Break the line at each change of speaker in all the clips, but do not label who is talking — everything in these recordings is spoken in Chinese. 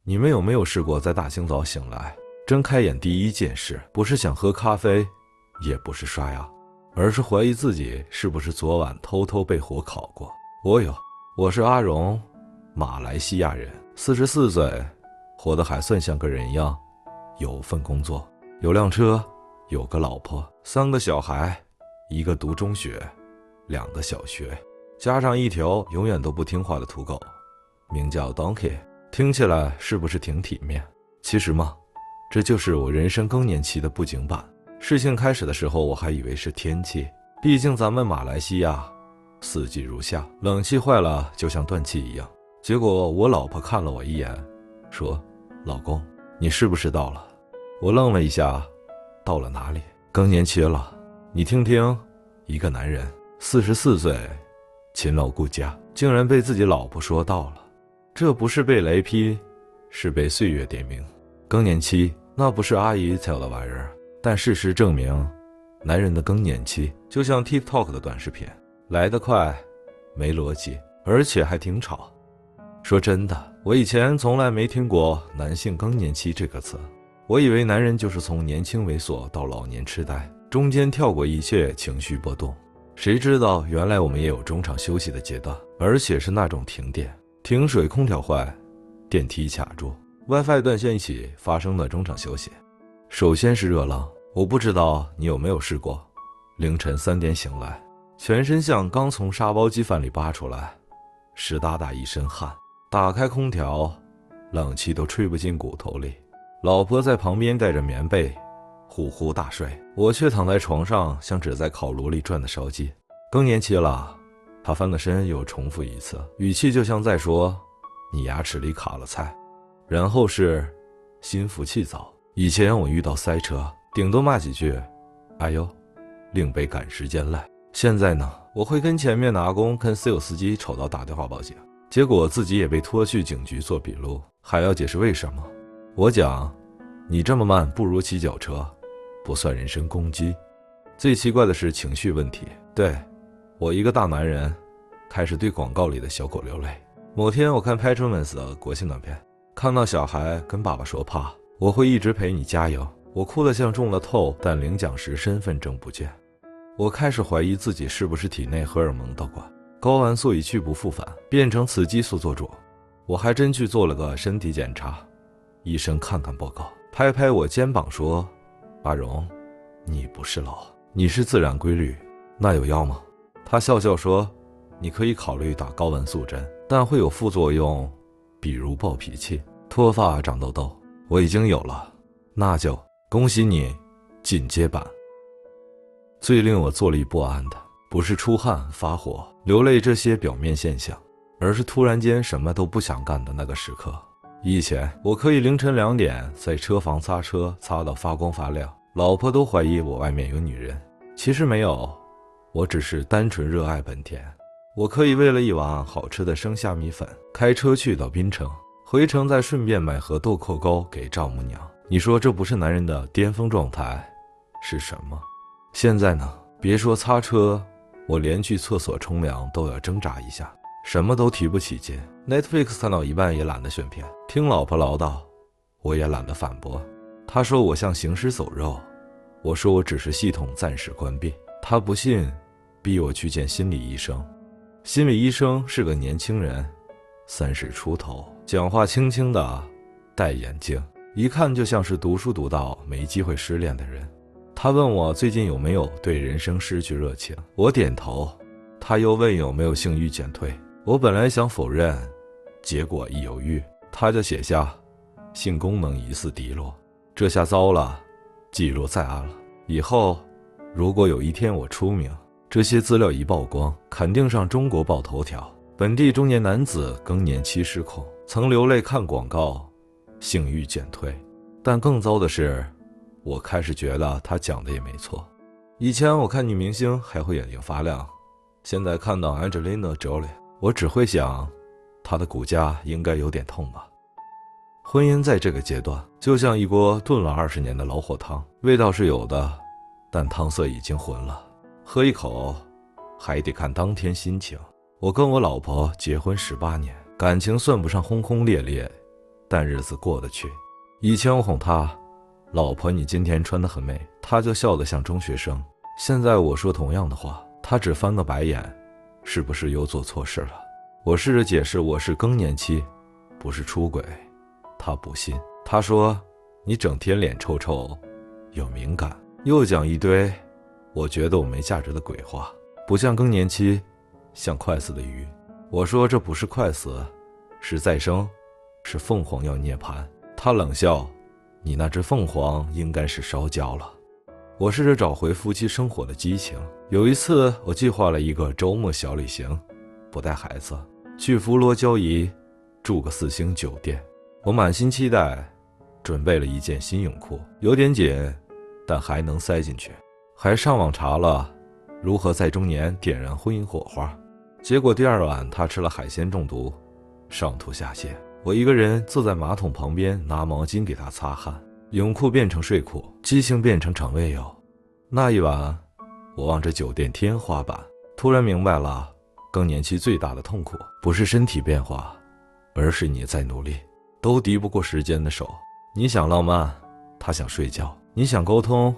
你们有没有试过在大清早醒来，睁开眼第一件事不是想喝咖啡，也不是刷牙，而是怀疑自己是不是昨晚偷偷被火烤过？我有，我是阿荣，马来西亚人，44岁，活得还算像个人一样，有份工作，有辆车，有个老婆，3个小孩，1个读中学，2个小学，加上1条永远都不听话的土狗，名叫 Donkey。听起来是不是挺体面？其实嘛，这就是我人生更年期的布景版。事情开始的时候，我还以为是天气，毕竟咱们马来西亚四季如夏，冷气坏了就像断气一样。结果我老婆看了我一眼，说：“老公，你是不是到了？”我愣了一下，到了哪里？更年期了。你听听，一个男人44岁，勤劳顾家，竟然被自己老婆说到了。这不是被雷劈，是被岁月点名。更年期那不是阿姨才有的玩意儿，但事实证明，男人的更年期就像 TikTok 的短视频，来得快，没逻辑，而且还挺吵。说真的，我以前从来没听过男性更年期这个词，我以为男人就是从年轻猥琐到老年痴呆，中间跳过一切情绪波动。谁知道原来我们也有中场休息的阶段，而且是那种停电、停水、空调坏、电梯卡住、WiFi 断线一起发生的中场休息。首先是热浪，我不知道你有没有试过，凌晨3点醒来，全身像刚从沙包鸡饭里扒出来，湿哒哒一身汗，打开空调，冷气都吹不进骨头里。老婆在旁边带着棉被呼呼大睡，我却躺在床上像只在烤炉里转的烧鸡。更年期了，他翻了身又重复一次，语气就像在说你牙齿里卡了菜。然后是心浮气躁。以前我遇到塞车顶多骂几句哎呦，另被赶时间赖。现在呢，我会跟前面的阿公跟私有司机吵到打电话报警，结果自己也被拖去警局做笔录，还要解释为什么。我讲你这么慢不如骑脚车，不算人身攻击。最奇怪的是情绪问题，对，我一个大男人开始对广告里的小狗流泪。某天我看 Petromans 的国庆短片，看到小孩跟爸爸说怕，我会一直陪你加油，我哭得像中了透，但领奖时身份证不见。我开始怀疑自己是不是体内荷尔蒙倒挂，睾丸素一去不复返，变成雌激素做主。我还真去做了个身体检查，医生看看报告，拍拍我肩膀说：“阿荣，你不是老，你是自然规律，那有药吗？”他笑笑说：“你可以考虑打睾丸素针，但会有副作用，比如暴脾气、脱发、长痘痘。我已经有了，那就恭喜你，进阶版。”最令我坐立不安的，不是出汗、发火、流泪这些表面现象，而是突然间什么都不想干的那个时刻。以前我可以凌晨2点在车房擦车，擦到发光发亮，老婆都怀疑我外面有女人。其实没有，我只是单纯热爱本田。我可以为了一碗好吃的生虾米粉，开车去到槟城，回程再顺便买盒豆蔻膏给丈母娘。你说这不是男人的巅峰状态是什么？现在呢，别说擦车，我连去厕所冲凉都要挣扎一下，什么都提不起劲。Netflix 看到一半也懒得选片，听老婆唠叨，我也懒得反驳。她说我像行尸走肉，我说我只是系统暂时关闭。她不信，逼我去见心理医生。心理医生是个年轻人，30出头，讲话轻轻的，戴眼镜，一看就像是读书读到没机会失恋的人。他问我最近有没有对人生失去热情，我点头。他又问有没有性欲减退，我本来想否认，结果一犹豫，他就写下性功能疑似低落。这下糟了，记录在案了。以后如果有一天我出名，这些资料一曝光，肯定上中国报头条，本地中年男子更年期失控，曾流泪看广告，性欲减退。但更糟的是，我开始觉得他讲的也没错。以前我看女明星还会眼睛发亮，现在看到 Angelina Jolie， 我只会想她的骨架应该有点痛吧。婚姻在这个阶段就像一锅炖了20年的老火汤，味道是有的，但汤色已经浑了，喝一口还得看当天心情。我跟我老婆结婚18年，感情算不上轰轰烈烈，但日子过得去。以前我哄他，老婆你今天穿得很美，他就笑得像中学生。现在我说同样的话，他只翻个白眼，是不是又做错事了？我试着解释我是更年期，不是出轨，他不信。他说你整天脸臭臭，有敏感，又讲一堆我觉得我没价值的鬼话，不像更年期，像快死的鱼。我说这不是快死，是再生，是凤凰要涅槃。他冷笑，你那只凤凰应该是烧焦了。我试着找回夫妻生活的激情。有一次我计划了一个周末小旅行，不带孩子，去佛罗交易住个4星酒店。我满心期待，准备了一件新泳裤，有点紧，但还能塞进去。还上网查了如何在中年点燃婚姻火花。结果第2晚他吃了海鲜中毒，上吐下泻。我一个人坐在马桶旁边拿毛巾给他擦汗，泳裤变成睡裤，激情变成肠胃药。那一晚我望着酒店天花板，突然明白了，更年期最大的痛苦不是身体变化，而是你在努力都敌不过时间的手。你想浪漫，他想睡觉；你想沟通，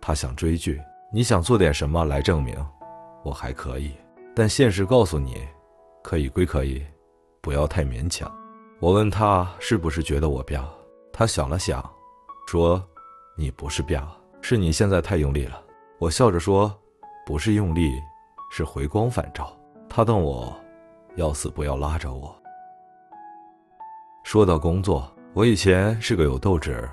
他想追剧；你想做点什么来证明我还可以，但现实告诉你，可以归可以，不要太勉强。我问他是不是觉得我彪，他想了想，说你不是彪，是你现在太用力了。我笑着说，不是用力，是回光返照。他瞪我，要死不要拉着我。说到工作，我以前是个有斗志、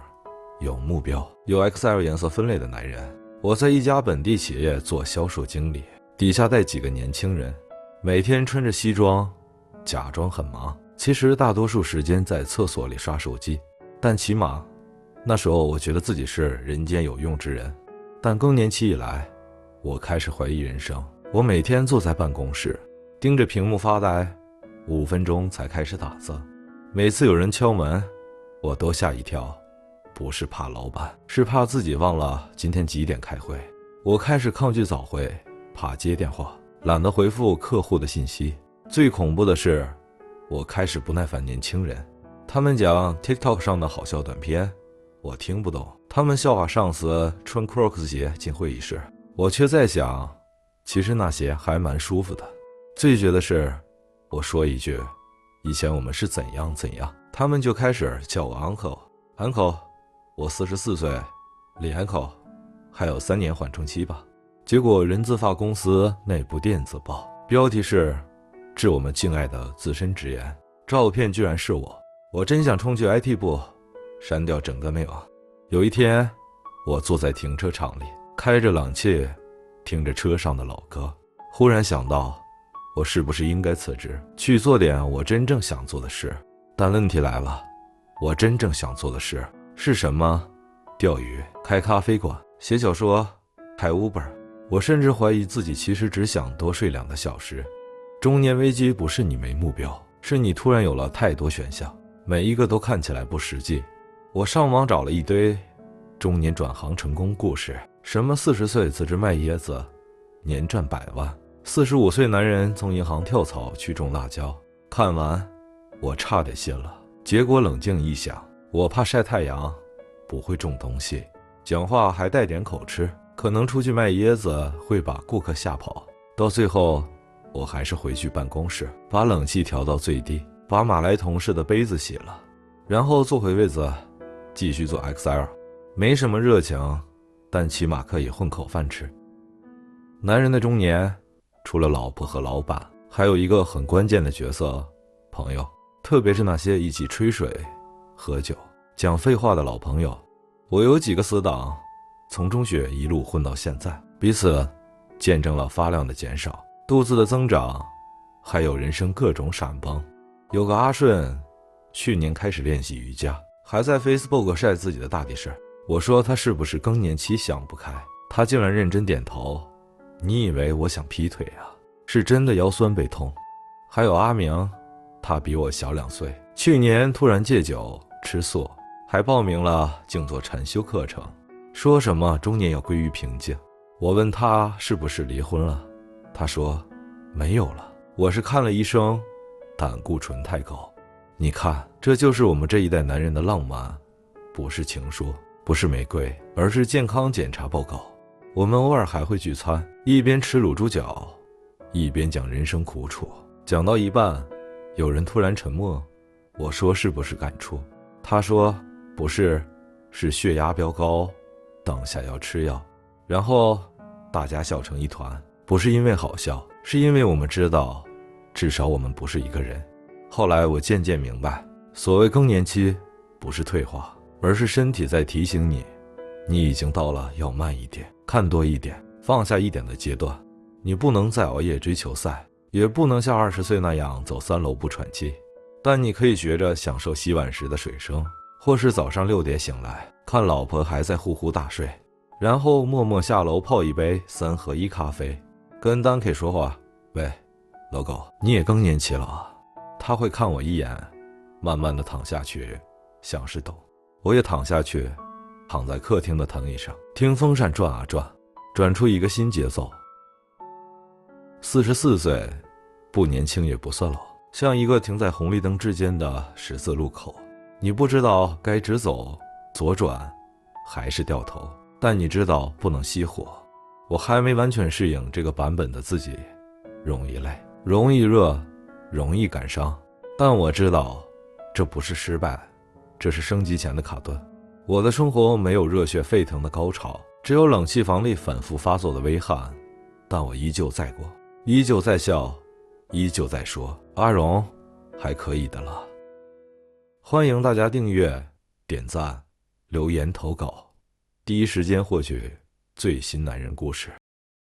有目标、有 Excel 颜色分类的男人。我在一家本地企业做销售经理，底下带几个年轻人，每天穿着西装，假装很忙，其实大多数时间在厕所里刷手机。但起码那时候我觉得自己是人间有用之人。但更年期以来，我开始怀疑人生。我每天坐在办公室，盯着屏幕发呆，5分钟才开始打字。每次有人敲门，我都吓一跳，不是怕老板，是怕自己忘了今天几点开会。我开始抗拒早会，怕接电话，懒得回复客户的信息。最恐怖的是，我开始不耐烦年轻人。他们讲 TikTok 上的好笑短片，我听不懂。他们笑话上司穿 Crocs 鞋进会议室，我却在想，其实那鞋还蛮舒服的。最绝的是，我说一句以前我们是怎样怎样，他们就开始叫我 uncle。 我44岁，李 uncle， 还有3年缓冲期吧。结果人资发公司内部电子报，标题是致我们敬爱的资深职员，照片居然是我。我真想冲去 IT 部删掉整个mail。有一天我坐在停车场里，开着冷气，听着车上的老歌，忽然想到我是不是应该辞职，去做点我真正想做的事。但问题来了，我真正想做的事是什么？钓鱼、开咖啡馆、写小说、开 Uber。 我甚至怀疑自己其实只想多睡2个小时。中年危机不是你没目标，是你突然有了太多选项，每一个都看起来不实际。我上网找了一堆中年转行成功故事，什么40岁辞职卖椰子，年赚100万；45岁男人从银行跳槽去种辣椒。看完我差点信了，结果冷静一想，我怕晒太阳，不会种东西，讲话还带点口吃，可能出去卖椰子会把顾客吓跑。到最后我还是回去办公室，把冷气调到最低，把马来同事的杯子洗了，然后坐回位子继续做 Excel。 没什么热情，但起码可以混口饭吃。男人的中年，除了老婆和老板，还有一个很关键的角色，朋友。特别是那些一起吹水、喝酒、讲废话的老朋友。我有几个死党，从中学一路混到现在，彼此见证了发量的减少，肚子的增长，还有人生各种闪崩。有个阿顺，去年开始练习瑜伽，还在 Facebook 晒自己的大地事。我说他是不是更年期想不开，他竟然认真点头。你以为我想劈腿啊？是真的腰酸背痛。还有阿明，他比我小2岁，去年突然戒酒吃素，还报名了静坐禅修课程，说什么中年要归于平静。我问他是不是离婚了，他说没有了，我是看了医生，胆固醇太高。你看，这就是我们这一代男人的浪漫，不是情书，不是玫瑰，而是健康检查报告。我们偶尔还会聚餐，一边吃卤猪脚，一边讲人生苦楚。讲到一半，有人突然沉默，我说是不是感触？他说不是，是血压飙高，当下要吃药。然后大家笑成一团，不是因为好笑，是因为我们知道，至少我们不是一个人。后来我渐渐明白，所谓更年期不是退化，而是身体在提醒你，你已经到了要慢一点，看多一点，放下一点的阶段。你不能再熬夜追球赛，也不能像20岁那样走3楼不喘气，但你可以学着享受洗碗时的水声，或是早上6点醒来，看老婆还在呼呼大睡，然后默默下楼泡一杯3合1咖啡，跟丹 K 说话，喂，老狗，你也更年期了啊。他会看我一眼，慢慢的躺下去，像是懂。我也躺下去，躺在客厅的藤椅上，听风扇转啊转，转出一个新节奏。44岁，不年轻也不算老，像一个停在红绿灯之间的十字路口，你不知道该直走、左转，还是掉头，但你知道不能熄火。我还没完全适应这个版本的自己，容易累，容易热，容易感伤，但我知道，这不是失败，这是升级前的卡顿。我的生活没有热血沸腾的高潮，只有冷气房里反复发作的微汗，但我依旧在过，依旧在笑，依旧在说，阿荣，还可以的了。欢迎大家订阅、点赞、留言投稿，第一时间获取最新男人故事。